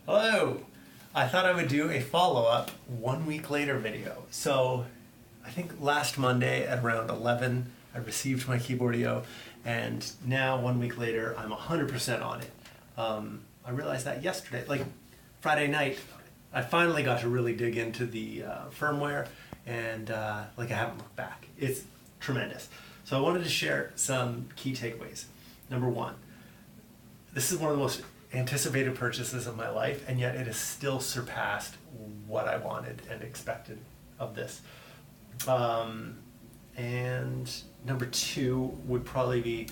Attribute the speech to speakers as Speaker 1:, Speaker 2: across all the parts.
Speaker 1: Hello! I thought I would do a follow-up 1 week later video. So I think last Monday at around 11 I received my Keyboardio, and now 1 week later I'm 100% on it. I realized that yesterday, like Friday night, I finally got to really dig into the firmware, and like I haven't looked back. It's tremendous. So I wanted to share some key takeaways. Number one, this is one of the most anticipated purchases of my life, and yet it has still surpassed what I wanted and expected of this. And number two would probably be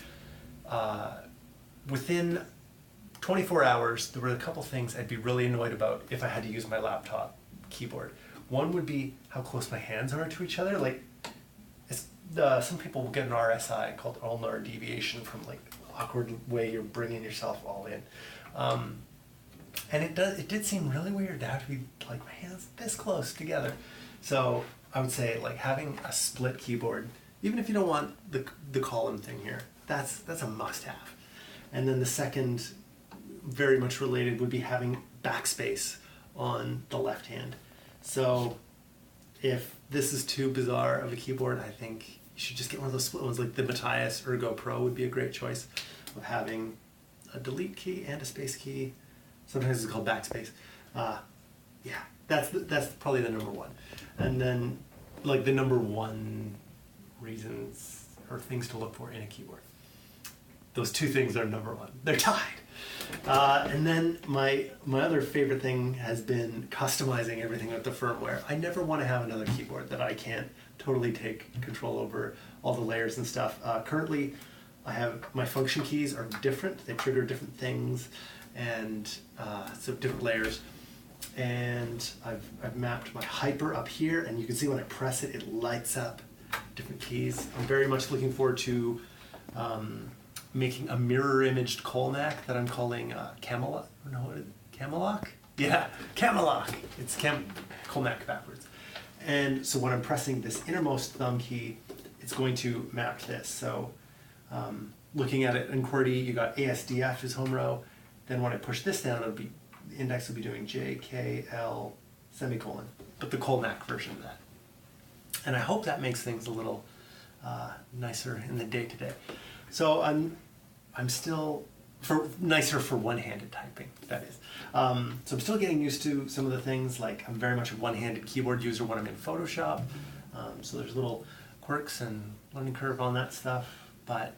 Speaker 1: within 24 hours, there were a couple things I'd be really annoyed about if I had to use my laptop keyboard. One would be how close my hands are to each other. Like, some people will get an RSI called ulnar deviation from like awkward way you're bringing yourself all in. And it did seem really weird to have to be like my hands this close together. So I would say like having a split keyboard, even if you don't want the column thing here, that's a must-have. And then the second, very much related, would be having backspace on the left hand. So if this is too bizarre of a keyboard, I think you should just get one of those split ones, like the Matthias Ergo Pro would be a great choice of having a delete key and a space key. Sometimes it's called backspace. Yeah, that's probably the number one. And then like the number one reasons or things to look for in a keyboard. Those two things are number one. They're tied. And then my other favorite thing has been customizing everything with the firmware. I never want to have another keyboard that I can't totally take control over all the layers and stuff. Currently, I have my function keys are different. They trigger different things, and so different layers. And I've mapped my hyper up here, and you can see when I press it, it lights up different keys. I'm very much looking forward to making a mirror-imaged Colnac that I'm calling Camelot. No, what is it? Camelock? Yeah, Camelock. It's Colnac backwards. And so when I'm pressing this innermost thumb key, it's going to map this. So looking at it in QWERTY, you got ASDF is home row. Then when I push this down, it'll be the index will be doing J, K, L, semicolon, but the Colnac version of that. And I hope that makes things a little nicer in the day-to-day. So I'm still nicer for one-handed typing, that is. So I'm still getting used to some of the things, like I'm very much a one-handed keyboard user when I'm in Photoshop. So there's little quirks and learning curve on that stuff, but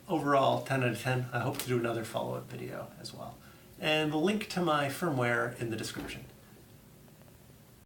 Speaker 1: overall 10 out of 10. I hope to do another follow-up video as well. And the link to my firmware in the description.